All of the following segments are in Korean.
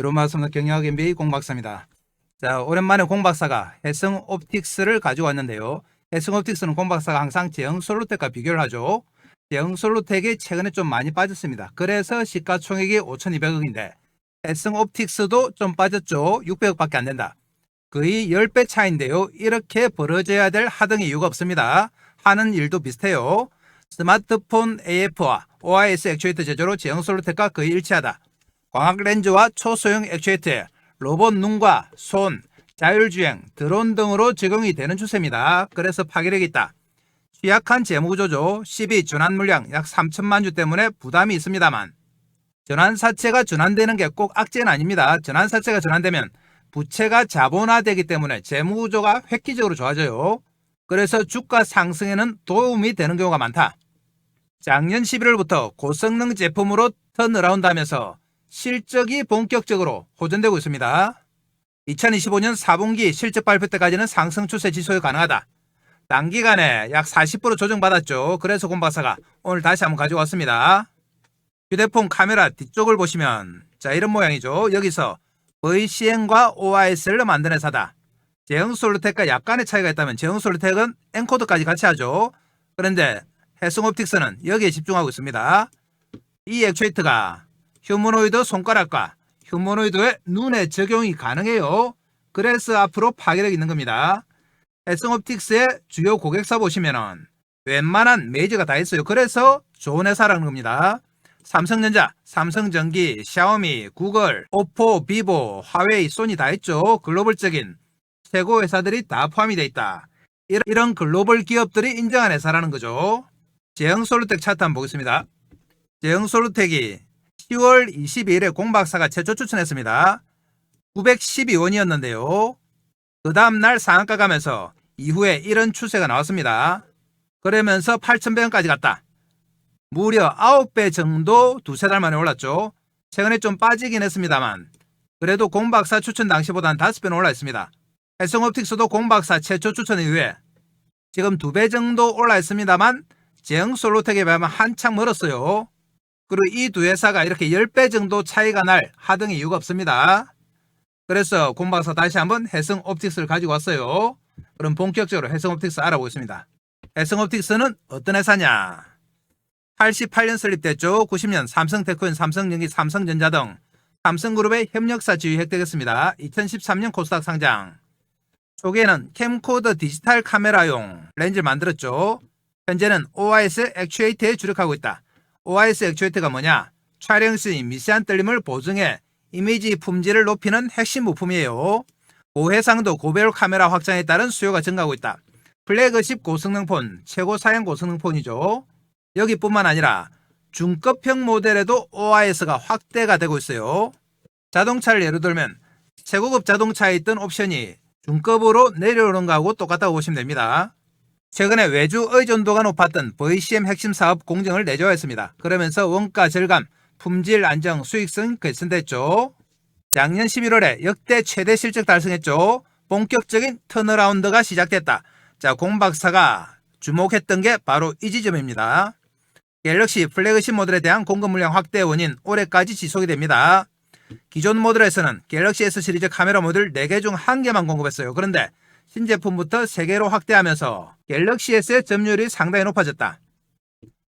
유로마스터 경영학 MBA 공박사입니다. 자, 오랜만에 공박사가 해성옵틱스를 가지고 왔는데요. 해성옵틱스는 공박사가 항상 제형솔루텍과 비교를 하죠. 제형솔루텍이 최근에 좀 많이 빠졌습니다. 그래서 시가총액이 5,200억인데 해성옵틱스도 좀 빠졌죠. 600억밖에 안 된다. 거의 10배 차인데요. 이렇게 벌어져야 될 하등의 이유가 없습니다. 하는 일도 비슷해요. 스마트폰 AF와 OIS 액추에이터 제조로 제형솔루텍과 거의 일치하다. 광학렌즈와 초소형 액추에이터에 로봇 눈과 손, 자율주행, 드론 등으로 적용이 되는 추세입니다. 그래서 파괴력이 있다. 취약한 재무구조죠. 12 전환 물량 약 3천만 주 때문에 부담이 있습니다만 전환사채가 전환되는 게 꼭 악재는 아닙니다. 전환사채가 전환되면 부채가 자본화되기 때문에 재무구조가 획기적으로 좋아져요. 그래서 주가 상승에는 도움이 되는 경우가 많다. 작년 11월부터 고성능 제품으로 턴어라운드 하면서 실적이 본격적으로 호전되고 있습니다. 2025년 4분기 실적 발표 때까지는 상승 추세 지속이 가능하다. 단기간에 약 40% 조정받았죠. 그래서 공박사가 오늘 다시 한번 가지고 왔습니다. 휴대폰 카메라 뒤쪽을 보시면 자 이런 모양이죠. 여기서 VCN과 OIS를 만든 회사다. 제형솔루텍과 약간의 차이가 있다면 제형솔루텍은 엔코더까지 같이 하죠. 그런데 해성옵틱스는 여기에 집중하고 있습니다. 이 액추에이터가 휴머노이드 손가락과 휴머노이드의 눈에 적용이 가능해요. 그래서 앞으로 파괴력이 있는 겁니다. 해성옵틱스의 주요 고객사 보시면은 웬만한 메이저가 다 있어요. 그래서 좋은 회사라는 겁니다. 삼성전자, 삼성전기, 샤오미, 구글, 오포, 비보, 화웨이, 소니 다 있죠. 글로벌적인 최고 회사들이 다 포함이 돼 있다. 이런 글로벌 기업들이 인정한 회사라는 거죠. 제형솔루텍 차트 한번 보겠습니다. 제형솔루텍이 10월 22일에 공박사가 최초 추천했습니다. 912원이었는데요. 그 다음날 상한가 가면서 이후에 이런 추세가 나왔습니다. 그러면서 8,100원까지 갔다. 무려 9배 정도 두세 달 만에 올랐죠. 최근에 좀 빠지긴 했습니다만 그래도 공박사 추천 당시보다는 5배는 올라 있습니다. 해성옵틱스도 공박사 최초 추천 이후에 지금 2배 정도 올라 있습니다만 제형솔루텍에 비하면 한창 멀었어요. 그리고 이 두 회사가 이렇게 10배 정도 차이가 날 하등의 이유가 없습니다. 그래서 공박사 다시 한번 해성옵틱스를 가지고 왔어요. 그럼 본격적으로 해성옵틱스 알아보겠습니다. 해성옵틱스는 어떤 회사냐? 88년 설립됐죠. 90년 삼성테크인, 삼성전기, 삼성전자 등 삼성그룹의 협력사 지위 획득했습니다. 2013년 코스닥 상장. 초기에는 캠코더 디지털 카메라용 렌즈를 만들었죠. 현재는 OIS 액추에이터에 주력하고 있다. OIS 액추에이터가 뭐냐? 촬영 시 미세한 떨림을 보증해 이미지 품질을 높이는 핵심 부품이에요. 고해상도 고배율 카메라 확장에 따른 수요가 증가하고 있다. 플래그십 고성능폰, 최고 사양 고성능폰이죠. 여기뿐만 아니라 중급형 모델에도 OIS가 확대가 되고 있어요. 자동차를 예로 들면 최고급 자동차에 있던 옵션이 중급으로 내려오는 거하고 똑같다고 보시면 됩니다. 최근에 외주 의존도가 높았던 VCM 핵심 사업 공정을 내조했습니다. 그러면서 원가 절감, 품질 안정, 수익성 개선됐죠. 작년 11월에 역대 최대 실적 달성했죠. 본격적인 턴어라운드가 시작됐다. 자, 공박사가 주목했던 게 바로 이 지점입니다. 갤럭시 플래그십 모델에 대한 공급 물량 확대 원인 올해까지 지속이 됩니다. 기존 모델에서는 갤럭시 S 시리즈 카메라 모듈 4개 중 1개만 공급했어요. 그런데 신제품부터 3개로 확대하면서 갤럭시 S의 점유율이 상당히 높아졌다.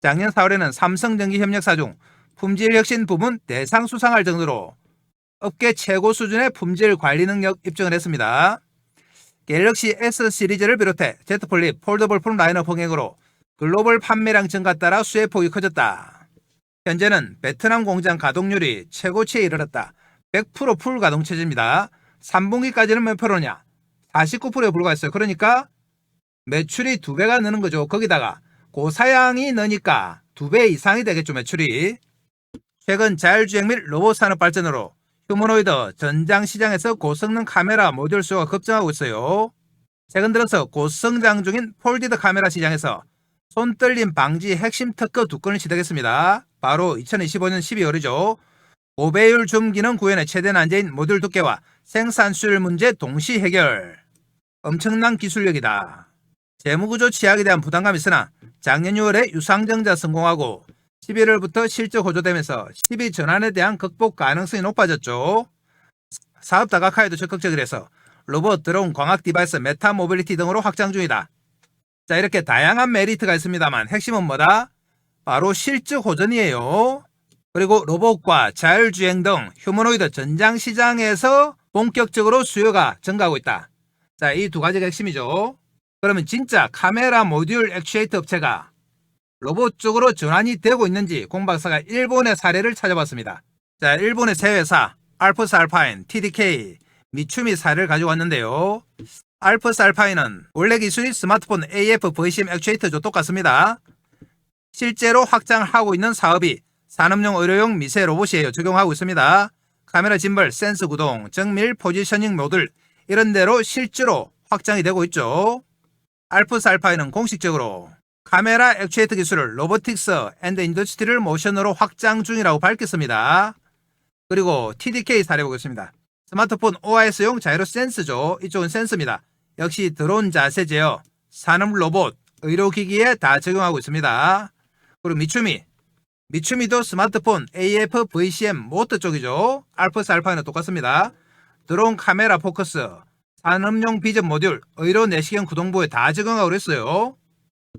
작년 4월에는 삼성전기 협력사 중 품질 혁신 부문 대상 수상할 정도로 업계 최고 수준의 품질 관리 능력 입증을 했습니다. 갤럭시 S 시리즈를 비롯해 Z 플립, 폴더블 폰 라인업 흥행으로 글로벌 판매량 증가 따라 수혜 폭이 커졌다. 현재는 베트남 공장 가동률이 최고치에 이르렀다. 100% 풀 가동 체제입니다. 3분기까지는 몇 프로냐? 49%에 불과했어요. 그러니까 매출이 2배가 느는 거죠. 거기다가 고사양이 느니까 2배 이상이 되겠죠. 매출이. 최근 자율주행 및 로봇 산업 발전으로 휴머노이드 전장 시장에서 고성능 카메라 모듈 수요가 급증하고 있어요. 최근 들어서 고성장 중인 폴디드 카메라 시장에서 손떨림 방지 핵심 특허 2건을 시작했습니다. 바로 2025년 12월이죠. 고배율 줌 기능 구현의 최대 난제인 모듈 두께와 생산 수율 문제 동시 해결. 엄청난 기술력이다. 재무구조 취약에 대한 부담감이 있으나 작년 6월에 유상증자 성공하고 11월부터 실적 호조되면서 12 전환에 대한 극복 가능성이 높아졌죠. 사업 다각화에도 적극적이라서 로봇, 드론, 광학 디바이스, 메타 모빌리티 등으로 확장 중이다. 자, 이렇게 다양한 메리트가 있습니다만 핵심은 뭐다? 바로 실적 호전이에요. 그리고 로봇과 자율주행 등 휴머노이드 전장 시장에서 본격적으로 수요가 증가하고 있다. 자, 이 두 가지가 핵심이죠. 그러면 진짜 카메라 모듈 액추에이터 업체가 로봇 쪽으로 전환이 되고 있는지 공박사가 일본의 사례를 찾아봤습니다. 자, 일본의 세 회사 알프스 알파인, TDK, 미추미 사례를 가져왔는데요. 알프스 알파인은 원래 기술이 스마트폰 AF VCM 액추에이터도 똑같습니다. 실제로 확장하고 있는 사업이 산업용, 의료용 미세 로봇이에요. 적용하고 있습니다. 카메라 짐벌, 센스 구동, 정밀 포지셔닝 모듈 이런 데로 실제로 확장이 되고 있죠. 알프스 알파인은 공식적으로 카메라 액추에이터 기술을 로보틱스 앤드 인더스트리얼 모션으로 확장 중이라고 밝혔습니다. 그리고 TDK 사례 보겠습니다. 스마트폰 OIS용 자이로 센스죠. 이쪽은 센스입니다. 역시 드론 자세 제어, 산업 로봇, 의료기기에 다 적용하고 있습니다. 그리고 미추미도 스마트폰 AF VCM 모터 쪽이죠. 알프스 알파인은 똑같습니다. 드론 카메라 포커스, 산업용 비전 모듈, 의료 내시경 구동부에 다 적용하고 있어요.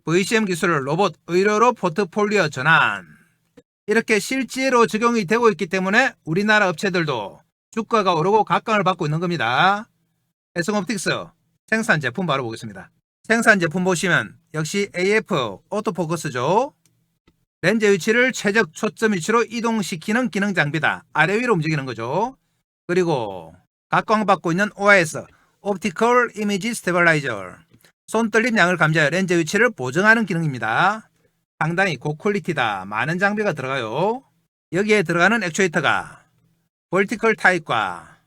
VCM 기술을 로봇, 의료로 포트폴리오 전환. 이렇게 실제로 적용이 되고 있기 때문에 우리나라 업체들도 주가가 오르고 각광을 받고 있는 겁니다. 해성옵틱스 생산 제품 바로 보겠습니다. 생산 제품 보시면 역시 AF 오토포커스죠. 렌즈 위치를 최적 초점 위치로 이동시키는 기능 장비다. 아래 위로 움직이는 거죠. 그리고 각광받고 있는 OIS Optical Image Stabilizer, 손떨림 양을 감지하여 렌즈 위치를 보정하는 기능입니다. 상당히 고퀄리티다. 많은 장비가 들어가요. 여기에 들어가는 액추에이터가 버티컬 타입과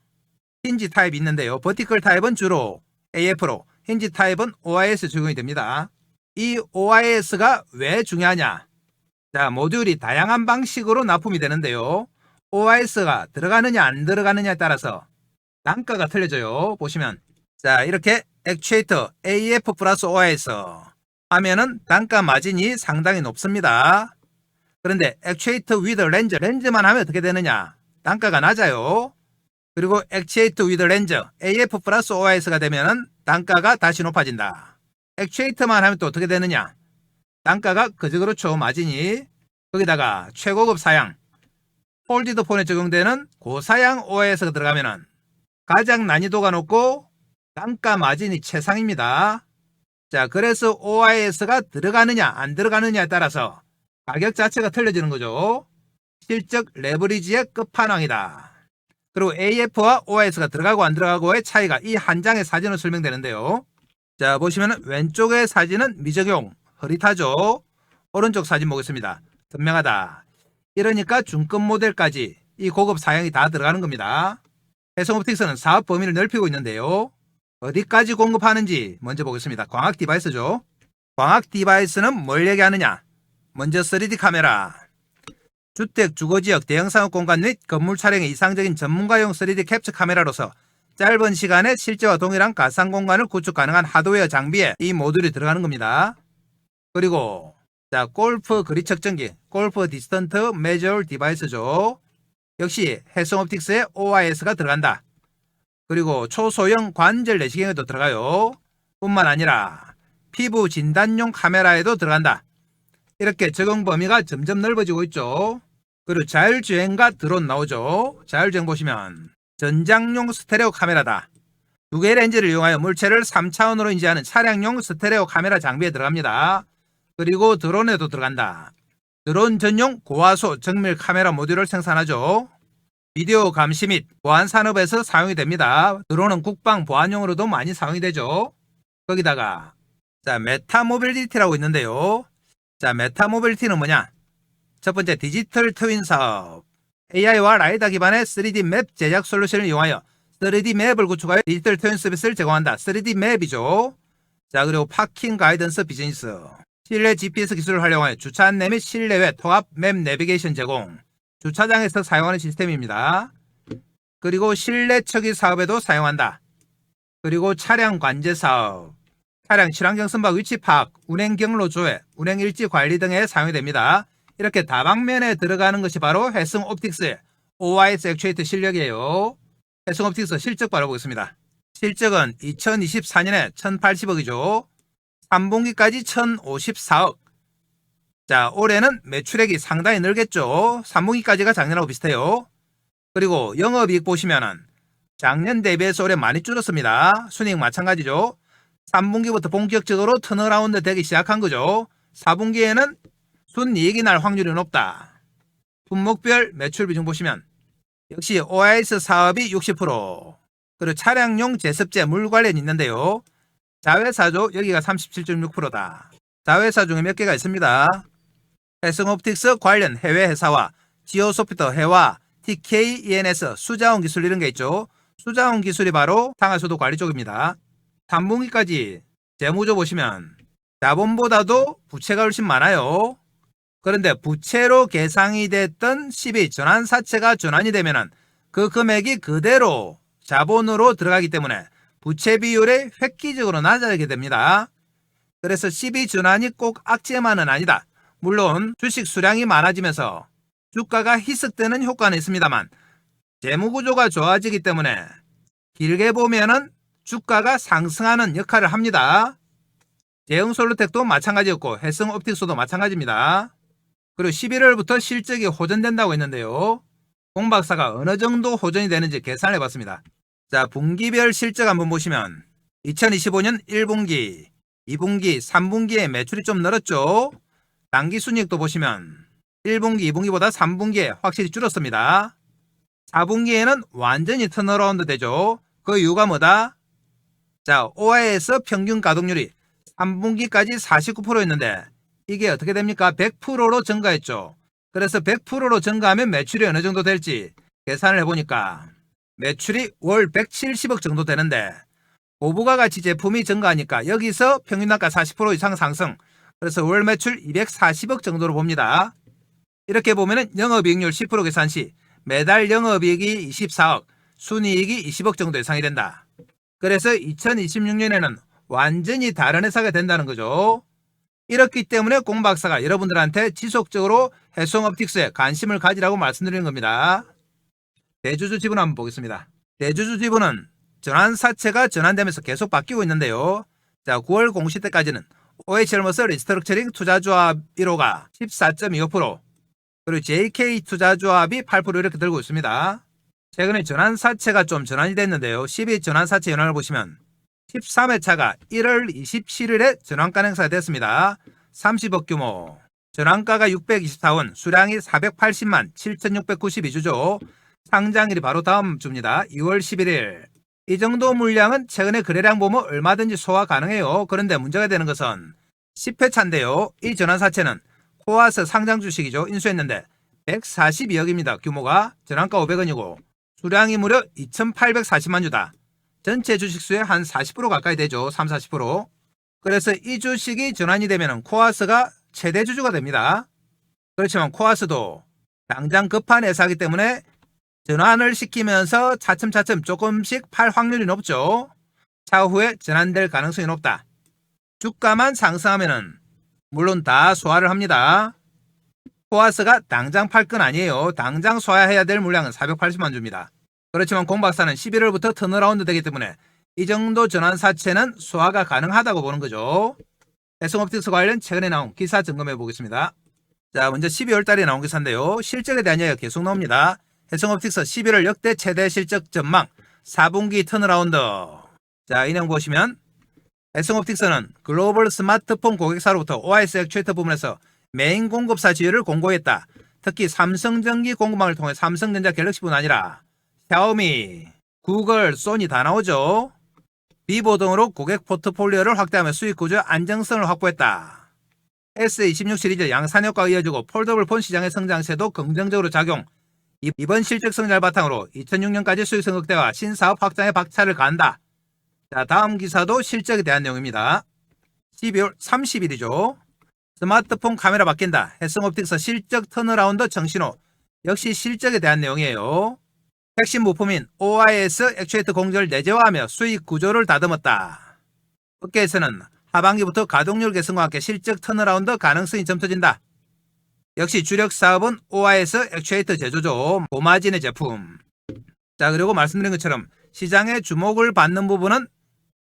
힌지 타입이 있는데요. 버티컬 타입은 주로 AF로, 힌지 타입은 OIS 적용이 됩니다. 이 OIS가 왜 중요하냐? 자, 모듈이 다양한 방식으로 납품이 되는데요. OIS가 들어가느냐 안 들어가느냐에 따라서 단가가 틀려져요. 보시면 자, 이렇게 액추에이터 AF 플러스 OIS 하면은 단가 마진이 상당히 높습니다. 그런데 액추에이터 위드 렌즈만 하면 어떻게 되느냐? 단가가 낮아요. 그리고 액추에이터 위드 렌즈 AF 플러스 OIS가 되면은 단가가 다시 높아진다. 액추에이터만 하면 또 어떻게 되느냐? 단가가 그저 그렇죠. 마진이. 거기다가 최고급 사양 폴디드 폰에 적용되는 고사양 OIS가 들어가면은 가장 난이도가 높고 단가 마진이 최상입니다. 자, 그래서 OIS가 들어가느냐 안 들어가느냐에 따라서 가격 자체가 틀려지는 거죠. 실적 레버리지의 끝판왕이다. 그리고 AF와 OIS가 들어가고 안 들어가고의 차이가 이 한 장의 사진으로 설명되는데요. 자, 보시면 왼쪽의 사진은 미적용 흐릿하죠. 오른쪽 사진 보겠습니다. 선명하다. 이러니까 중급 모델까지 이 고급 사양이 다 들어가는 겁니다. 해성옵틱스는 사업 범위를 넓히고 있는데요. 어디까지 공급하는지 먼저 보겠습니다. 광학 디바이스죠. 광학 디바이스는 뭘 얘기하느냐? 먼저 3D 카메라. 주택, 주거지역, 대형산업 공간 및 건물 촬영의 이상적인 전문가용 3D 캡처 카메라로서 짧은 시간에 실제와 동일한 가상 공간을 구축 가능한 하드웨어 장비에 이 모듈이 들어가는 겁니다. 그리고 자, 골프 거리 측정기, 골프 디스턴트 메저얼 디바이스죠. 역시 해성옵틱스의 OIS가 들어간다. 그리고 초소형 관절 내시경에도 들어가요. 뿐만 아니라 피부 진단용 카메라에도 들어간다. 이렇게 적용 범위가 점점 넓어지고 있죠. 그리고 자율주행과 드론 나오죠. 자율주행 보시면 전장용 스테레오 카메라다. 두 개의 렌즈를 이용하여 물체를 3차원으로 인지하는 차량용 스테레오 카메라 장비에 들어갑니다. 그리고 드론에도 들어간다. 드론 전용 고화소 정밀 카메라 모듈을 생산하죠. 비디오 감시 및 보안 산업에서 사용이 됩니다. 드론은 국방 보안용으로도 많이 사용이 되죠. 거기다가 자, 메타 모빌리티라고 있는데요. 자, 메타 모빌리티는 뭐냐? 첫 번째 디지털 트윈 사업. AI와 라이다 기반의 3D 맵 제작 솔루션을 이용하여 3D 맵을 구축하여 디지털 트윈 서비스를 제공한다. 3D 맵이죠. 자, 그리고 파킹 가이던스 비즈니스. 실내 GPS 기술을 활용하여 주차 안내 및 실내외 통합 맵 내비게이션 제공. 주차장에서 사용하는 시스템입니다. 그리고 실내 처리 사업에도 사용한다. 그리고 차량 관제 사업. 차량 친환경 선박 위치 파악, 운행 경로 조회, 운행 일지 관리 등에 사용이 됩니다. 이렇게 다방면에 들어가는 것이 바로 해성옵틱스의 OIS 액추에이터 실력이에요. 해성옵틱스 실적 바라보겠습니다. 실적은 2024년에 1080억이죠. 3분기까지 1054억. 자, 올해는 매출액이 상당히 늘겠죠. 3분기까지가 작년하고 비슷해요. 그리고 영업이익 보시면은 작년 대비해서 올해 많이 줄었습니다. 순이익 마찬가지죠. 3분기부터 본격적으로 턴어라운드 되기 시작한 거죠. 4분기에는 순이익이 날 확률이 높다. 품목별 매출 비중 보시면 역시 OIS 사업이 60%, 그리고 차량용 제습제 물 관련이 있는데요. 자회사죠. 여기가 37.6%다. 자회사 중에 몇 개가 있습니다. 해성옵틱스 관련 해외 회사와 지오소프트 해와 TKENS 수자원 기술 이런 게 있죠. 수자원 기술이 바로 상하수도 관리 쪽입니다. 3분기까지 재무조 보시면 자본보다도 부채가 훨씬 많아요. 그런데 부채로 계상이 됐던 12 전환사채가 전환이 되면은 그 금액이 그대로 자본으로 들어가기 때문에 부채 비율이 획기적으로 낮아지게 됩니다. 그래서 12 전환이 꼭 악재만은 아니다. 물론 주식 수량이 많아지면서 주가가 희석되는 효과는 있습니다만 재무구조가 좋아지기 때문에 길게 보면은 주가가 상승하는 역할을 합니다. 대응솔루텍도 마찬가지였고 해성옵틱스도 마찬가지입니다. 그리고 11월부터 실적이 호전된다고 했는데요. 공 박사가 어느 정도 호전이 되는지 계산을 해봤습니다. 자, 분기별 실적 한번 보시면 2025년 1분기, 2분기, 3분기에 매출이 좀 늘었죠. 당기순이익도 보시면 1분기, 2분기보다 3분기에 확실히 줄었습니다. 4분기에는 완전히 턴어라운드 되죠. 그 이유가 뭐다? 자, OIS 평균 가동률이 3분기까지 49%였는데 이게 어떻게 됩니까? 100%로 증가했죠. 그래서 100%로 증가하면 매출이 어느 정도 될지 계산을 해보니까 매출이 월 170억 정도 되는데 고부가 가치 제품이 증가하니까 여기서 평균단가 40% 이상 상승, 그래서 월 매출 240억 정도로 봅니다. 이렇게 보면은 영업이익률 10% 계산 시 매달 영업이익이 24억, 순이익이 20억 정도 예상이 된다. 그래서 2026년에는 완전히 다른 회사가 된다는 거죠. 이렇기 때문에 공 박사가 여러분들한테 지속적으로 해성옵틱스에 관심을 가지라고 말씀드리는 겁니다. 대주주 지분 한번 보겠습니다. 대주주 지분은 전환사채가 전환되면서 계속 바뀌고 있는데요. 자, 9월 공시 때까지는 OHL머스 리스트럭처링 투자조합 1호가 14.25%, 그리고 JK 투자조합이 8% 이렇게 들고 있습니다. 최근에 전환사채가 좀 전환이 됐는데요. 12 전환사채 연환을 보시면 13회차가 1월 27일에 전환가 행사가 됐습니다. 30억 규모, 전환가가 624원, 수량이 480만 7692주죠. 상장일이 바로 다음 주입니다. 2월 11일. 이 정도 물량은 최근에 거래량 보면 얼마든지 소화 가능해요. 그런데 문제가 되는 것은 10회차인데요. 이 전환사채는 코아스 상장 주식이죠. 인수했는데 142억입니다. 규모가 전환가 500원이고 수량이 무려 2840만 주다. 전체 주식수의 한 40% 가까이 되죠. 30-40%. 그래서 이 주식이 전환이 되면 코아스가 최대 주주가 됩니다. 그렇지만 코아스도 당장 급한 회사이기 때문에 전환을 시키면서 차츰차츰 조금씩 팔 확률이 높죠. 차후에 전환될 가능성이 높다. 주가만 상승하면은 물론 다 소화를 합니다. 코아스가 당장 팔 건 아니에요. 당장 소화해야 될 물량은 480만 주입니다. 그렇지만 공 박사는 11월부터 턴어라운드 되기 때문에 이 정도 전환사채는 소화가 가능하다고 보는 거죠. 해성옵틱스 관련 최근에 나온 기사 점검해 보겠습니다. 자, 먼저 12월 달에 나온 기사인데요. 실적에 대한 이야기가 계속 나옵니다. 해성옵틱스 11월 역대 최대 실적 전망 4분기 턴어라운드. 자, 이 내용 보시면 해성옵틱스는 글로벌 스마트폰 고객사로부터 OIS 액추에이터 부문에서 메인 공급사 지위를 공고했다. 특히 삼성전기 공급망을 통해 삼성전자 갤럭시뿐 아니라 샤오미, 구글, 소니 다 나오죠. 비보 등으로 고객 포트폴리오를 확대하며 수익 구조 안정성을 확보했다. S26 시리즈 양산효과가 이어지고 폴더블 폰 시장의 성장세도 긍정적으로 작용. 이번 실적 성장을 바탕으로 2006년까지 수익성 극대화 신사업 확장에 박차를 가한다. 자, 다음 기사도 실적에 대한 내용입니다. 12월 30일이죠. 스마트폰 카메라 바뀐다. 해성옵틱스 실적 턴어라운드 정신호. 역시 실적에 대한 내용이에요. 핵심 부품인 OIS 액추에이터 공정을 내재화하며 수익 구조를 다듬었다. 업계에서는 하반기부터 가동률 개선과 함께 실적 턴어라운드 가능성이 점쳐진다. 역시 주력 사업은 OIS 액추에이터 제조죠. 모마진의 제품. 자, 그리고 말씀드린 것처럼 시장의 주목을 받는 부분은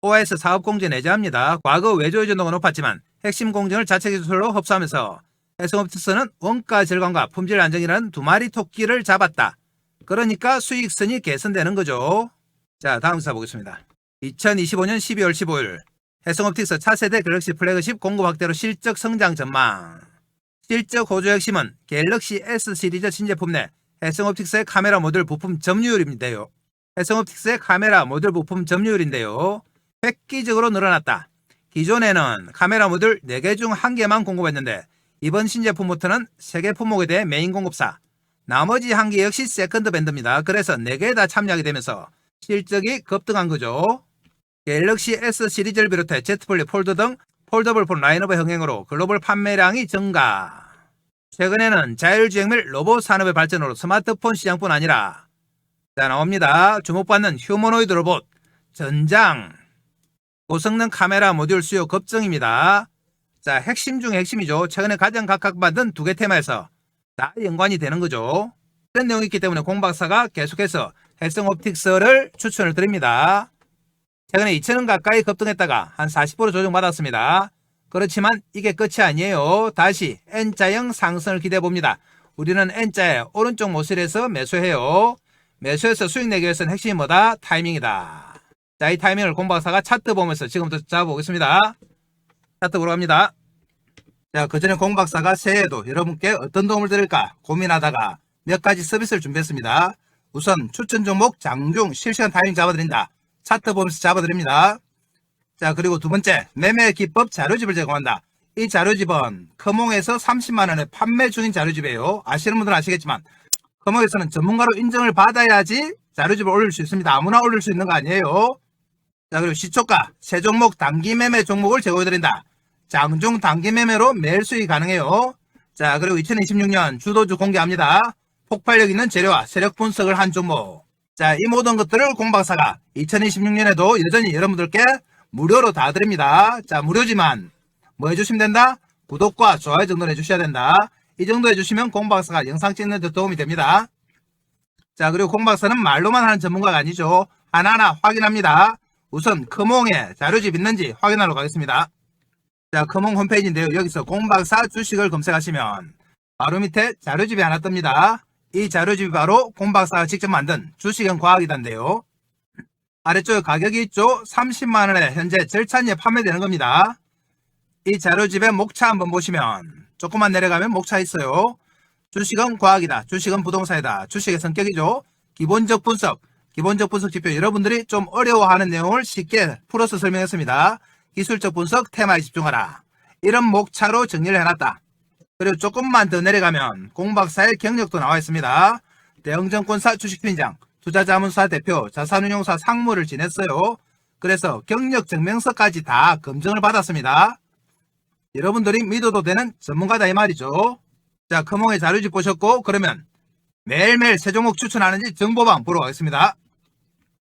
OS 사업공제 내재합니다. 과거 외주 의존도가 높았지만 핵심 공정을 자체 기술로 흡수하면서 해성옵틱스는 원가 절감과 품질 안정이라는 두 마리 토끼를 잡았다. 그러니까 수익성이 개선되는 거죠. 자, 다음 기사 보겠습니다. 2025년 12월 15일 해성옵틱스 차세대 갤럭시 플래그십 공급 확대로 실적 성장 전망. 실적 호조 핵심은 갤럭시 S 시리즈 신제품 내 해성옵틱스의 카메라 모듈 부품 점유율인데요. 해성옵틱스의 카메라 모듈 부품 점유율인데요. 획기적으로 늘어났다. 기존에는 카메라 모듈 4개 중 1개만 공급했는데 이번 신제품부터는 3개 품목에 대해 메인 공급사, 나머지 1개 역시 세컨드 밴드입니다. 그래서 4개 다 참여하게 되면서 실적이 급등한 거죠. 갤럭시 S 시리즈를 비롯해 Z 플립 폴드 등 폴더블 폰 라인업의 흥행으로 글로벌 판매량이 증가. 최근에는 자율주행 및 로봇 산업의 발전으로 스마트폰 시장뿐 아니라 자, 나옵니다. 주목받는 휴머노이드 로봇, 전장, 고성능 카메라 모듈 수요 급증입니다. 자, 핵심 중 핵심이죠. 최근에 가장 각광받은 2개 테마에서 다 연관이 되는 거죠. 이런 내용이 있기 때문에 공 박사가 계속해서 해성옵틱스를 추천을 드립니다. 최근에 2,000원 가까이 급등했다가 한 40% 조정받았습니다. 그렇지만 이게 끝이 아니에요. 다시 N자형 상승을 기대해 봅니다. 우리는 N자의 오른쪽 모실에서 매수해요. 매수해서 수익 내기 위해서는 핵심이 뭐다? 타이밍이다. 자, 이 타이밍을 공 박사가 차트 보면서 지금부터 잡아보겠습니다. 차트 보러 갑니다. 자, 그 전에 공 박사가 새해에도 여러분께 어떤 도움을 드릴까 고민하다가 몇 가지 서비스를 준비했습니다. 우선 추천 종목 장중 실시간 타이밍 잡아드린다. 차트 보면서 잡아드립니다. 자, 그리고 두 번째, 매매 기법 자료집을 제공한다. 이 자료집은 커몽에서 30만원에 판매 중인 자료집이에요. 아시는 분들은 아시겠지만 커몽에서는 전문가로 인정을 받아야지 자료집을 올릴 수 있습니다. 아무나 올릴 수 있는 거 아니에요. 자, 그리고 시초가 세 종목 단기 매매 종목을 제공해드린다. 장중 단기 매매로 매일 수익이 가능해요. 자, 그리고 2026년 주도주 공개합니다. 폭발력 있는 재료와 세력 분석을 한 종목. 자, 이 모든 것들을 공박사가 2026년에도 여전히 여러분들께 무료로 다 드립니다. 자, 무료지만 뭐 해주시면 된다? 구독과 좋아요 정도는 해주셔야 된다. 이 정도 해주시면 공박사가 영상 찍는 데 도움이 됩니다. 자, 그리고 공박사는 말로만 하는 전문가가 아니죠. 하나하나 확인합니다. 우선 커몽에 자료집 있는지 확인하러 가겠습니다. 자, 커몽 홈페이지인데요. 여기서 공박사 주식을 검색하시면 바로 밑에 자료집이 하나 뜹니다. 이 자료집이 바로 공박사가 직접 만든 주식형 과학이단데요. 아래쪽에 가격이 있죠. 30만원에 현재 절찬리에 판매되는 겁니다. 이 자료집의 목차 한번 보시면 조금만 내려가면 목차 있어요. 주식은 과학이다. 주식은 부동산이다. 주식의 성격이죠. 기본적 분석 지표, 여러분들이 좀 어려워하는 내용을 쉽게 풀어서 설명했습니다. 기술적 분석 테마에 집중하라. 이런 목차로 정리를 해놨다. 그리고 조금만 더 내려가면 공박사의 경력도 나와 있습니다. 대형증권사 주식팀장, 투자자문사 대표, 자산운용사 상무를 지냈어요. 그래서 경력 증명서까지 다 검증을 받았습니다. 여러분들이 믿어도 되는 전문가다 이 말이죠. 자, 커몽의 자료집 보셨고 그러면 매일매일 새 종목 추천하는지 정보방 보러 가겠습니다.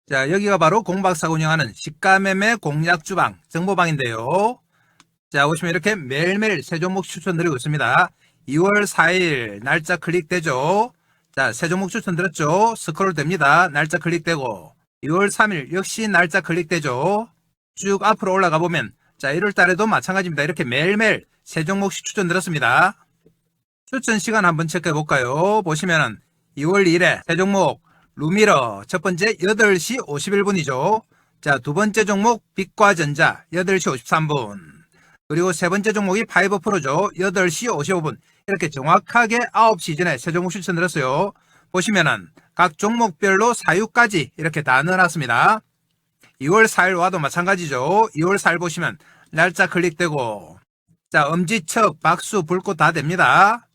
자, 여기가 바로 공박사가 운영하는 시가매매 공략주방 정보방인데요. 자, 보시면 이렇게 매일매일 새 종목 추천드리고 있습니다. 2월 4일 날짜 클릭되죠. 자, 새 종목 추천드렸죠. 스크롤 됩니다. 날짜 클릭되고 2월 3일 역시 날짜 클릭되죠. 쭉 앞으로 올라가 보면 자, 1월 달에도 마찬가지입니다. 이렇게 매일매일 새 종목씩 추천드렸습니다. 추천 시간 한번 체크해 볼까요? 보시면은 2월 2일에 새 종목 루미러 첫 번째 8시 51분이죠. 자, 두 번째 종목 빛과전자 8시 53분. 그리고 세 번째 종목이 파이버 프로죠. 8시 55분. 이렇게 정확하게 9시 전에 새 종목 추천드렸어요. 보시면은 각 종목별로 사유까지 이렇게 다 넣어놨습니다. 2월 4일 와도 마찬가지죠. 2월 4일 보시면 날짜 클릭되고 자, 엄지척, 박수, 불꽃 다 됩니다.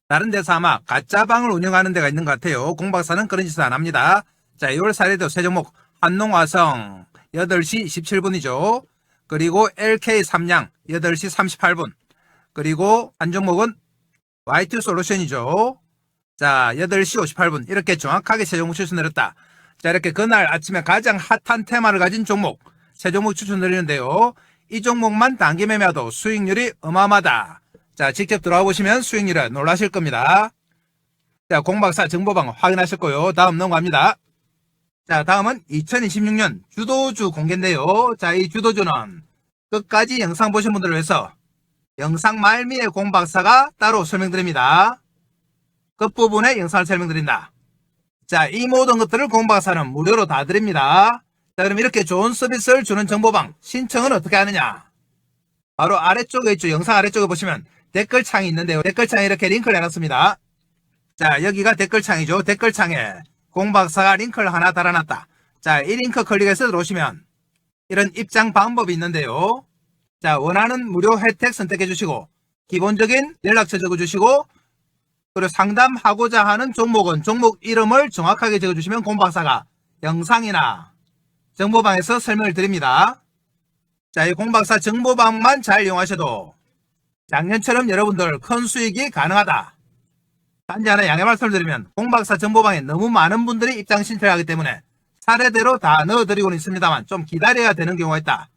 다른 데서 아마 가짜방을 운영하는 데가 있는 것 같아요. 공박사는 그런 짓을 안 합니다. 자, 2월 4일에도 새 종목 한농화성 8시 17분이죠. 그리고 LK 삼양 8시 38분. 그리고 한 종목은 화이트 솔루션이죠. 자, 8시 58분. 이렇게 정확하게 새 종목 추천드렸다. 자, 이렇게 그날 아침에 가장 핫한 테마를 가진 종목 새 종목 추천드리는데요. 이 종목만 단기 매매해도 수익률이 어마어마하다. 자, 직접 들어와 보시면 수익률에 놀라실 겁니다. 자, 공박사 정보방 확인하셨고요. 다음 넘어갑니다. 자, 다음은 2026년 주도주 공개인데요. 자, 이 주도주는 끝까지 영상 보신 분들을 위해서 영상 말미에 공박사가 따로 설명드립니다. 끝부분에 영상을 설명드린다. 자, 이 모든 것들을 공박사는 무료로 다 드립니다. 자, 그럼 이렇게 좋은 서비스를 주는 정보방 신청은 어떻게 하느냐? 바로 아래쪽에 있죠. 영상 아래쪽에 보시면 댓글창이 있는데요. 댓글창에 이렇게 링크를 해놨습니다. 자, 여기가 댓글창이죠. 댓글창에 공박사가 링크를 하나 달아놨다. 자, 이 링크 클릭해서 들어오시면 이런 입장 방법이 있는데요. 자, 원하는 무료 혜택 선택해 주시고 기본적인 연락처 적어주시고 그리고 상담하고자 하는 종목은 종목 이름을 정확하게 적어주시면 공박사가 영상이나 정보방에서 설명을 드립니다. 자, 이 공박사 정보방만 잘 이용하셔도 작년처럼 여러분들 큰 수익이 가능하다. 단지 하나 양해 말씀을 드리면 공박사 정보방에 너무 많은 분들이 입장 신청을 하기 때문에 차례대로 다 넣어드리고는 있습니다만 좀 기다려야 되는 경우가 있다.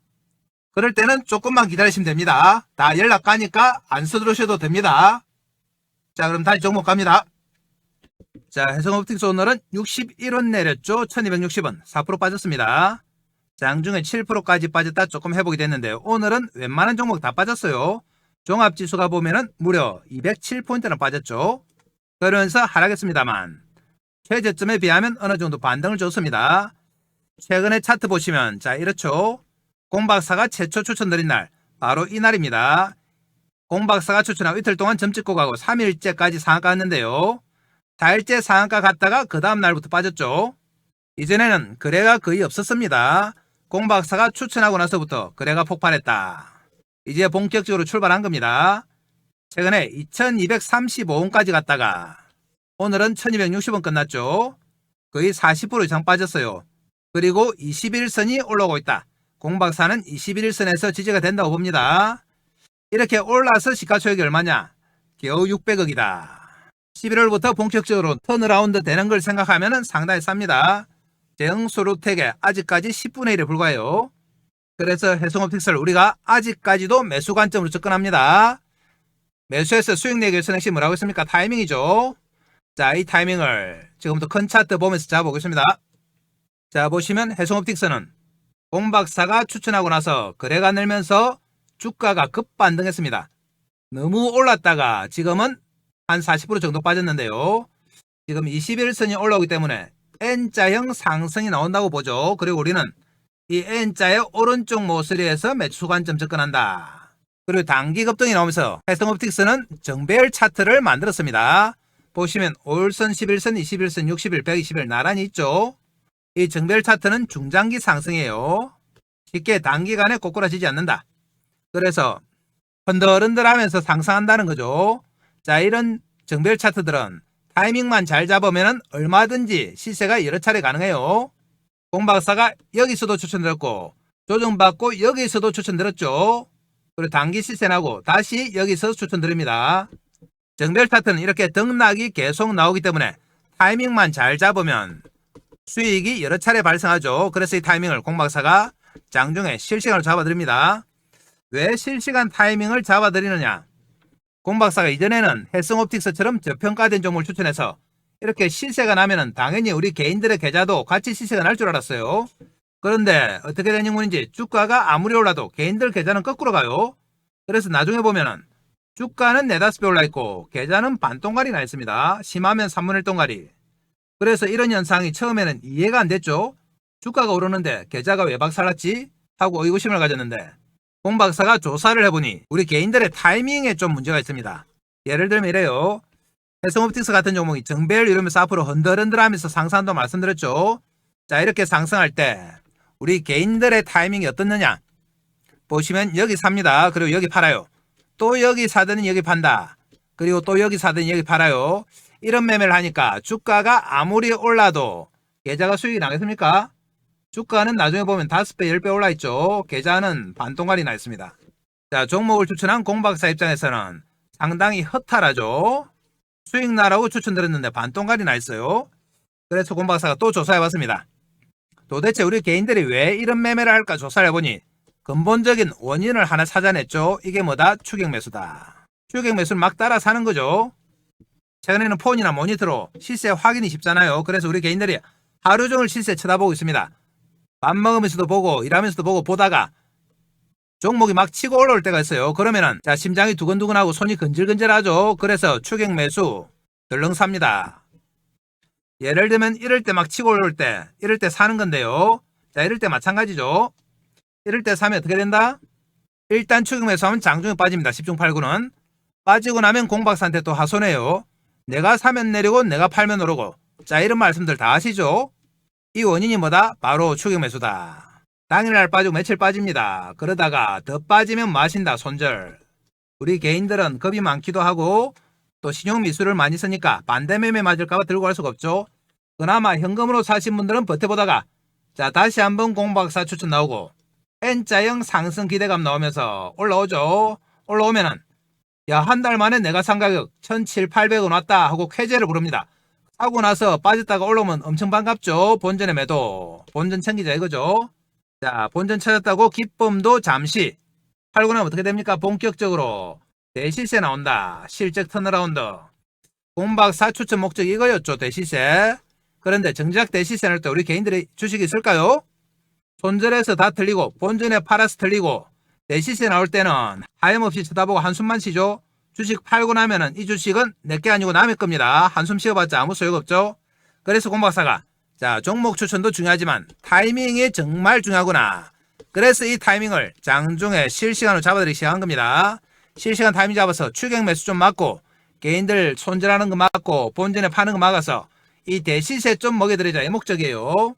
그럴 때는 조금만 기다리시면 됩니다. 다 연락 가니까 안 서두르셔도 됩니다. 자, 그럼 다시 종목 갑니다. 자, 해성옵틱스 오늘은 61원 내렸죠. 1260원 4% 빠졌습니다. 장중에 7%까지 빠졌다 조금 회복이 됐는데요. 오늘은 웬만한 종목 다 빠졌어요. 종합지수가 보면은 무려 207포인트나 빠졌죠. 그러면서 하락했습니다만 최저점에 비하면 어느 정도 반등을 줬습니다. 최근에 차트 보시면 자, 이렇죠. 공박사가 최초 추천드린 날 바로 이 날입니다. 공박사가 추천하고 이틀 동안 점 찍고 가고 3일째까지 상한가 갔는데요. 4일째 상한가 갔다가 그 다음 날부터 빠졌죠. 이전에는 거래가 거의 없었습니다. 공박사가 추천하고 나서부터 거래가 폭발했다. 이제 본격적으로 출발한 겁니다. 최근에 2235원까지 갔다가 오늘은 1260원 끝났죠. 거의 40% 이상 빠졌어요. 그리고 21선이 올라오고 있다. 공박사는 21선에서 지지가 된다고 봅니다. 이렇게 올라서 시가총액이 얼마냐? 겨우 600억이다. 11월부터 본격적으로 턴어라운드 되는 걸 생각하면 상당히 쌉니다. 대응소로텍에 아직까지 10분의 1에 불과해요. 그래서 해성옵틱스를 우리가 아직까지도 매수 관점으로 접근합니다. 매수해서 수익 내기 위해서 핵심 뭐라고 했습니까? 타이밍이죠. 자, 이 타이밍을 지금부터 큰 차트 보면서 잡아보겠습니다. 자, 보시면 해성옵틱스는 공박사가 추천하고 나서 거래가 늘면서 주가가 급반등했습니다. 너무 올랐다가 지금은 한 40% 정도 빠졌는데요. 지금 21선이 올라오기 때문에 N자형 상승이 나온다고 보죠. 그리고 우리는 이 N자의 오른쪽 모서리에서 매수 관점 접근한다. 그리고 단기 급등이 나오면서 해성옵틱스는 정배열 차트를 만들었습니다. 보시면 5일선, 11선, 21선, 60일, 120일 나란히 있죠. 이 정배열 차트는 중장기 상승이에요. 쉽게 단기간에 꼬꾸라지지 않는다. 그래서 흔들흔들하면서 상승한다는 거죠. 자, 이런 정배열 차트들은 타이밍만 잘 잡으면 얼마든지 시세가 여러 차례 가능해요. 공박사가 여기서도 추천드렸고 조정받고 여기서도 추천드렸죠. 그리고 단기 시세 나고 다시 여기서 추천드립니다. 정배열 차트는 이렇게 등락이 계속 나오기 때문에 타이밍만 잘 잡으면 수익이 여러 차례 발생하죠. 그래서 이 타이밍을 공박사가 장중에 실시간으로 잡아드립니다. 왜 실시간 타이밍을 잡아드리느냐? 공박사가 이전에는 해성옵틱스처럼 저평가된 종목을 추천해서 이렇게 시세가 나면은 당연히 우리 개인들의 계좌도 같이 시세가 날 줄 알았어요. 그런데 어떻게 된 영문인지 주가가 아무리 올라도 개인들 계좌는 거꾸로 가요. 그래서 나중에 보면은 주가는 4~5배 올라 있고 계좌는 반동가리 나 있습니다. 심하면 3분의 1 동가리. 그래서 이런 현상이 처음에는 이해가 안 됐죠. 주가가 오르는데 계좌가 왜 박살났지? 하고 의구심을 가졌는데 공박사가 조사를 해보니 우리 개인들의 타이밍에 좀 문제가 있습니다. 예를 들면 이래요. 해성옵틱스 같은 종목이 정배열 이러면서 앞으로 흔들흔들하면서 상승한다고 말씀드렸죠. 자, 이렇게 상승할 때 우리 개인들의 타이밍이 어떻느냐? 보시면 여기 삽니다. 그리고 여기 팔아요. 또 여기 사더니 여기 판다. 그리고 또 여기 사더니 여기 팔아요. 이런 매매를 하니까 주가가 아무리 올라도 계좌가 수익이 나겠습니까? 주가는 나중에 보면 5배, 10배 올라 있죠. 계좌는 반동가리 나 있습니다. 자, 종목을 추천한 공박사 입장에서는 상당히 허탈하죠. 수익 나라고 추천드렸는데 반동가리 나 있어요. 그래서 공박사가 또 조사해봤습니다. 도대체 우리 개인들이 왜 이런 매매를 할까 조사를 해보니 근본적인 원인을 하나 찾아냈죠. 이게 뭐다? 추격 매수다. 추격 매수를 막 따라 사는 거죠. 최근에는 폰이나 모니터로 시세 확인이 쉽잖아요. 그래서 우리 개인들이 하루 종일 시세 쳐다보고 있습니다. 밥 먹으면서도 보고 일하면서도 보고 보다가 종목이 막 치고 올라올 때가 있어요. 그러면은 자 심장이 두근두근하고 손이 근질근질하죠. 그래서 추격 매수 덜렁 삽니다. 예를 들면 이럴 때 막 치고 올라올 때 이럴 때 사는 건데요. 자 이럴 때 마찬가지죠. 이럴 때 사면 어떻게 된다? 일단 추격 매수하면 장중에 빠집니다. 10중 8구는 빠지고 나면 공박사한테 또 하소해요. 내가 사면 내리고 내가 팔면 오르고. 자 이런 말씀들 다 아시죠? 이 원인이 뭐다? 바로 추격 매수다. 당일날 빠지고 며칠 빠집니다. 그러다가 더 빠지면 마신다. 손절. 우리 개인들은 겁이 많기도 하고 또 신용미수를 많이 쓰니까 반대매매 맞을까봐 들고 갈 수가 없죠. 그나마 현금으로 사신 분들은 버텨보다가 자 다시 한번 공박사 추천 나오고 N자형 상승 기대감 나오면서 올라오죠. 올라오면은 야 한 달 만에 내가 산 가격 1700~800원 왔다 하고 쾌재를 부릅니다. 사고 나서 빠졌다가 올라오면 엄청 반갑죠. 본전의 매도. 본전 챙기자 이거죠. 자 본전 찾았다고 기쁨도 잠시. 팔고 나면 어떻게 됩니까? 본격적으로 대시세 나온다. 실적 턴어라운드. 공박사 추천 목적이 이거였죠. 대시세. 그런데 정작 대시세 날 때 우리 개인들이 주식이 있을까요? 손절해서 다 틀리고 본전에 팔아서 틀리고 대시세 나올 때는 하염없이 쳐다보고 한숨만 쉬죠. 주식 팔고 나면은 이 주식은 내게 아니고 남의 겁니다. 한숨 쉬어봤자 아무 소용없죠. 그래서 공박사가 자 종목 추천도 중요하지만 타이밍이 정말 중요하구나. 그래서 이 타이밍을 장중에 실시간으로 잡아드리기 시작한 겁니다. 실시간 타이밍 잡아서 추격 매수 좀 막고 개인들 손절하는 거 막고 본전에 파는 거 막아서 이 대시세 좀 먹여드리자 이 목적이에요.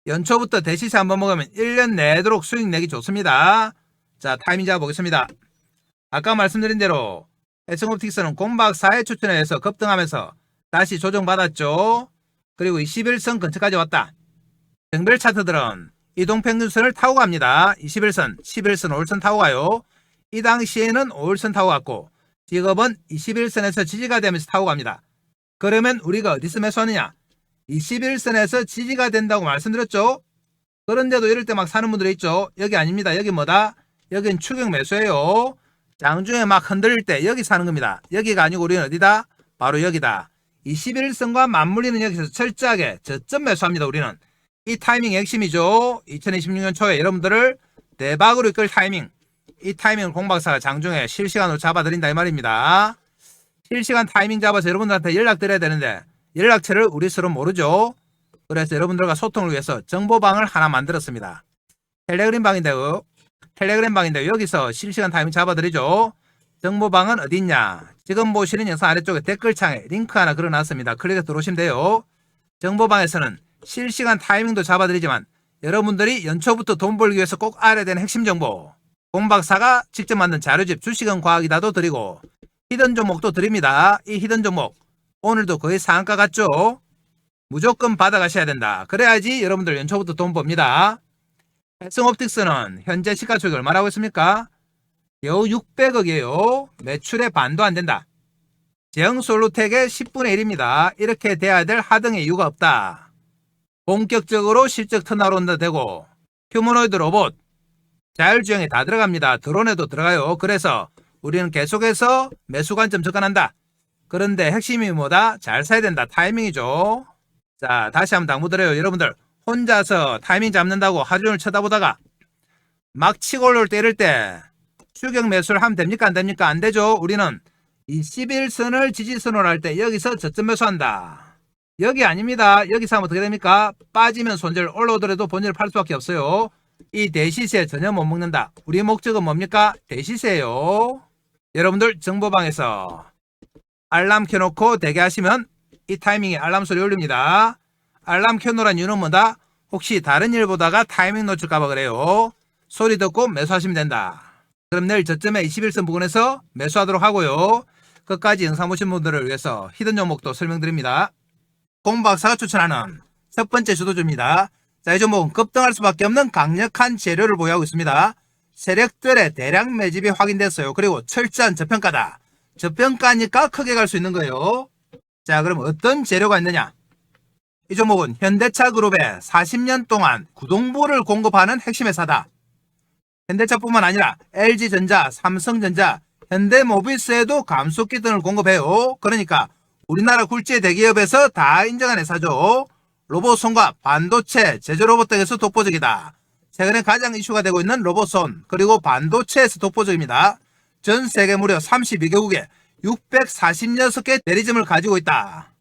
연초부터 대시세 한번 먹으면 1년 내도록 수익 내기 좋습니다. 자 타이밍 잡아보겠습니다. 아까 말씀드린 대로 SM옵틱스는 공박사의 추천에 의해서 급등하면서 다시 조정받았죠. 그리고 21선 근처까지 왔다. 정별 차트들은 이동평균선을 타고 갑니다. 21선, 11선, 5일선 타고 가요. 이 당시에는 5일선 타고 갔고 지금은 21선에서 지지가 되면서 타고 갑니다. 그러면 우리가 어디서 매수하느냐? 21선에서 지지가 된다고 말씀드렸죠. 그런데도 이럴 때 막 사는 분들이 있죠. 여기 아닙니다. 여기 뭐다? 여긴 추격 매수예요. 장중에 막 흔들릴 때 여기 사는 겁니다. 여기가 아니고 우리는 어디다? 바로 여기다. 21선과 맞물리는 여기서 철저하게 저점 매수합니다. 우리는. 이 타이밍이 핵심이죠. 2026년 초에 여러분들을 대박으로 이끌 타이밍. 이 타이밍을 공박사가 장중에 실시간으로 잡아드린다 이 말입니다. 실시간 타이밍 잡아서 여러분들한테 연락드려야 되는데 연락처를 우리 서로 모르죠. 그래서 여러분들과 소통을 위해서 정보방을 하나 만들었습니다. 텔레그램 방인데요. 여기서 실시간 타이밍 잡아드리죠. 정보방은 어디 있냐? 지금 보시는 영상 아래쪽에 댓글창에 링크 하나 걸어놨습니다. 클릭해서 들어오시면 돼요. 정보방에서는 실시간 타이밍도 잡아드리지만 여러분들이 연초부터 돈 벌기 위해서 꼭 알아야 되는 핵심 정보, 공박사가 직접 만든 자료집 주식은 과학이다도 드리고 히든 종목도 드립니다. 이 히든 종목 오늘도 거의 상한가 같죠? 무조건 받아가셔야 된다. 그래야지 여러분들 연초부터 돈 법니다. SM옵틱스는 현재 시가총액이 얼마라고 했습니까? 겨우 600억이에요. 매출의 반도 안 된다. 제형솔루텍의 10분의 1입니다. 이렇게 돼야 될 하등의 이유가 없다. 본격적으로 실적 턴어라운드 되고 휴머노이드 로봇, 자율주행에 다 들어갑니다. 드론에도 들어가요. 그래서 우리는 계속해서 매수 관점 접근한다. 그런데 핵심이 뭐다? 잘 사야 된다. 타이밍이죠. 자 다시 한번 당부드려요. 여러분들 혼자서 타이밍 잡는다고 하루종일 쳐다보다가 막 치고 올라올 때 이럴 때 추격 매수를 하면 됩니까? 안 됩니까? 안 되죠. 우리는 21선을 지지선으로 할 때 여기서 저점 매수한다. 여기 아닙니다. 여기서 하면 어떻게 됩니까? 빠지면 손절, 올라오더라도 본전을 팔 수밖에 없어요. 이 대시세 전혀 못 먹는다. 우리 목적은 뭡니까? 대시세예요. 여러분들 정보방에서 알람 켜놓고 대기하시면 이 타이밍에 알람 소리 울립니다. 알람 켜놓으란 이유는 뭐다? 혹시 다른 일 보다가 타이밍 놓칠까봐 그래요. 소리 듣고 매수하시면 된다. 그럼 내일 저점에 21선 부근에서 매수하도록 하고요. 끝까지 영상 보신 분들을 위해서 히든 종목도 설명드립니다. 공박사가 추천하는 첫 번째 주도주입니다. 자, 이 종목은 급등할 수밖에 없는 강력한 재료를 보유하고 있습니다. 세력들의 대량 매집이 확인됐어요. 그리고 철저한 저평가다. 저평가니까 크게 갈 수 있는 거예요. 자, 그럼 어떤 재료가 있느냐? 이 종목은 현대차 그룹에 40년 동안 구동부를 공급하는 핵심 회사다. 현대차뿐만 아니라 LG전자, 삼성전자, 현대모비스에도 감속기 등을 공급해요. 그러니까 우리나라 굴지의 대기업에서 다 인정한 회사죠. 로봇손과 반도체, 제조 로봇 등에서 독보적이다. 최근에 가장 이슈가 되고 있는 로봇손 그리고 반도체에서 독보적입니다. 전 세계 무려 32개국에 646개 대리점을 가지고 있다.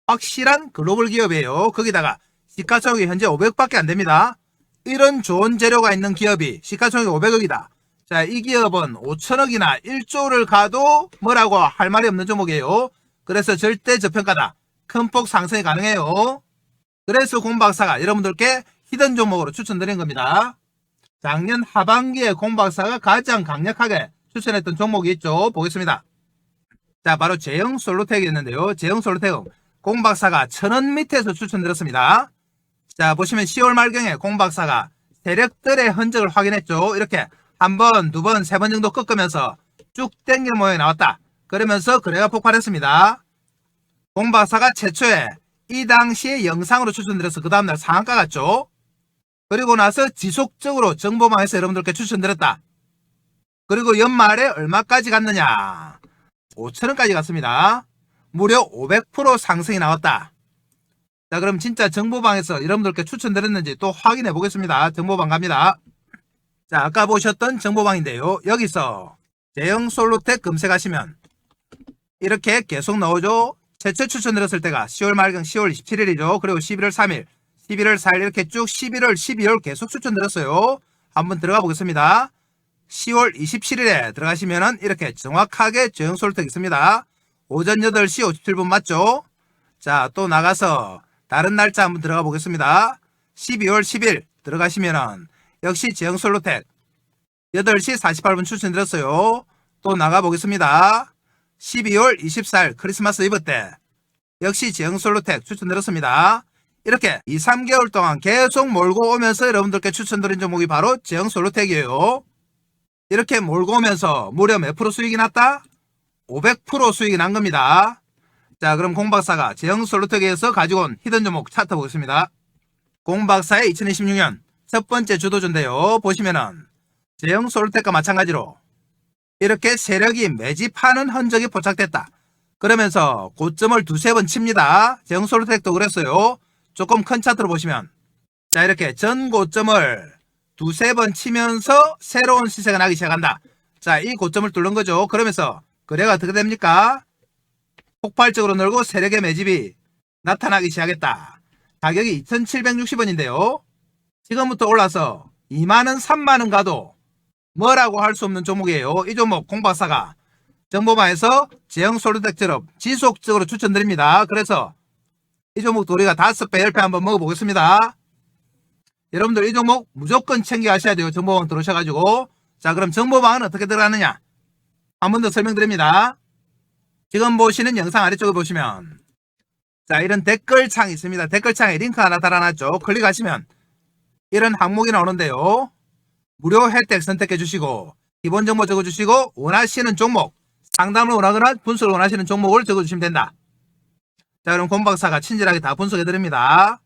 확실한 글로벌 기업이에요. 거기다가 시가총액이 현재 500밖에 안 됩니다. 이런 좋은 재료가 있는 기업이 시가총액이 500억이다. 자, 이 기업은 5천억이나 1조를 가도 뭐라고 할 말이 없는 종목이에요. 그래서 절대 저평가다. 큰 폭 상승이 가능해요. 그래서 공박사가 여러분들께 히든 종목으로 추천드린 겁니다. 작년 하반기에 공박사가 가장 강력하게 추천했던 종목이 있죠. 보겠습니다. 자, 바로 제형솔루텍이었는데요. 제형솔루텍은 공박사가 1000원 밑에서 추천드렸습니다. 자, 보시면 10월 말경에 공박사가 세력들의 흔적을 확인했죠. 이렇게 한 번, 두 번, 세 번 정도 꺾으면서 쭉 땡길 모양이 나왔다. 그러면서 거래가 폭발했습니다. 공박사가 최초에 이 당시에 영상으로 추천드려서 그 다음날 상한가 갔죠. 그리고 나서 지속적으로 정보망에서 여러분들께 추천드렸다. 그리고 연말에 얼마까지 갔느냐? 5천원까지 갔습니다. 무려 500% 상승이 나왔다. 자, 그럼 진짜 정보방에서 여러분들께 추천드렸는지 또 확인해 보겠습니다. 정보방 갑니다. 자, 아까 보셨던 정보방인데요. 여기서 제형솔루텍 검색하시면 이렇게 계속 나오죠. 최초 추천드렸을 때가 10월 말경 10월 27일이죠. 그리고 11월 3일, 11월 4일 이렇게 쭉 11월, 12월 계속 추천드렸어요. 한번 들어가 보겠습니다. 10월 27일에 들어가시면은 이렇게 정확하게 제형솔루텍 있습니다. 오전 8시 57분 맞죠? 자, 또 나가서 다른 날짜 한번 들어가 보겠습니다. 12월 10일 들어가시면은 역시 제형솔루텍 8시 48분 추천드렸어요. 또 나가 보겠습니다. 12월 24일 크리스마스 이브 때 역시 제형솔루텍 추천드렸습니다. 이렇게 2, 3개월 동안 계속 몰고 오면서 여러분들께 추천드린 종목이 바로 제형솔루텍이에요. 이렇게 몰고 오면서 무려 몇 프로 수익이 났다? 500% 수익이 난 겁니다. 자, 그럼 공박사가 제형솔루텍에서 가지고 온 히든 종목 차트 보겠습니다. 공박사의 2026년 첫 번째 주도주인데요. 보시면은 제형솔루텍과 마찬가지로 이렇게 세력이 매집하는 흔적이 포착됐다. 그러면서 고점을 두세 번 칩니다. 제형솔루텍도 그랬어요. 조금 큰 차트로 보시면 자, 이렇게 전 고점을 두세 번 치면서 새로운 시세가 나기 시작한다. 자, 이 고점을 뚫는 거죠. 그러면서 거래가 어떻게 됩니까? 폭발적으로 늘고 세력의 매집이 나타나기 시작했다. 가격이 2760원인데요. 지금부터 올라서 2만원, 3만원 가도 뭐라고 할 수 없는 종목이에요. 이 종목 공박사가 정보방에서 제형솔루텍처럼 지속적으로 추천드립니다. 그래서 이 종목도 우리가 5배, 10배 한번 먹어보겠습니다. 여러분들 이 종목 무조건 챙겨가셔야 돼요. 정보방 들어오셔가지고. 자, 그럼 정보방은 어떻게 들어가느냐? 한 번 더 설명드립니다. 지금 보시는 영상 아래쪽에 보시면 자, 이런 댓글창이 있습니다. 댓글창에 링크 하나 달아놨죠. 클릭하시면 이런 항목이 나오는데요. 무료 혜택 선택해 주시고 기본 정보 적어주시고 원하시는 종목, 상담을 원하거나 분석을 원하시는 종목을 적어주시면 된다. 자, 그럼 공박사가 친절하게 다 분석해 드립니다.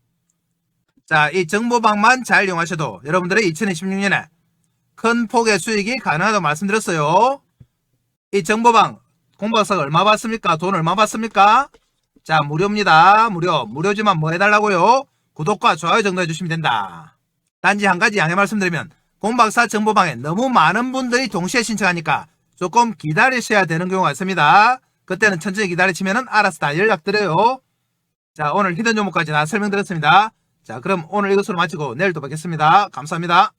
자, 이 정보방만 잘 이용하셔도 여러분들의 2026년에 큰 폭의 수익이 가능하다고 말씀드렸어요. 이 정보방 공박사가 얼마 받습니까? 돈 얼마 받습니까? 자, 무료입니다. 무료지만 뭐 해달라고요? 구독과 좋아요 정도 해주시면 된다. 단지 한 가지 양해 말씀드리면 공박사 정보방에 너무 많은 분들이 동시에 신청하니까 조금 기다리셔야 되는 경우가 있습니다. 그때는 천천히 기다리시면 알아서 다 연락드려요. 자, 오늘 히든 종목까지 다 설명드렸습니다. 자, 그럼 오늘 이것으로 마치고 내일 또 뵙겠습니다. 감사합니다.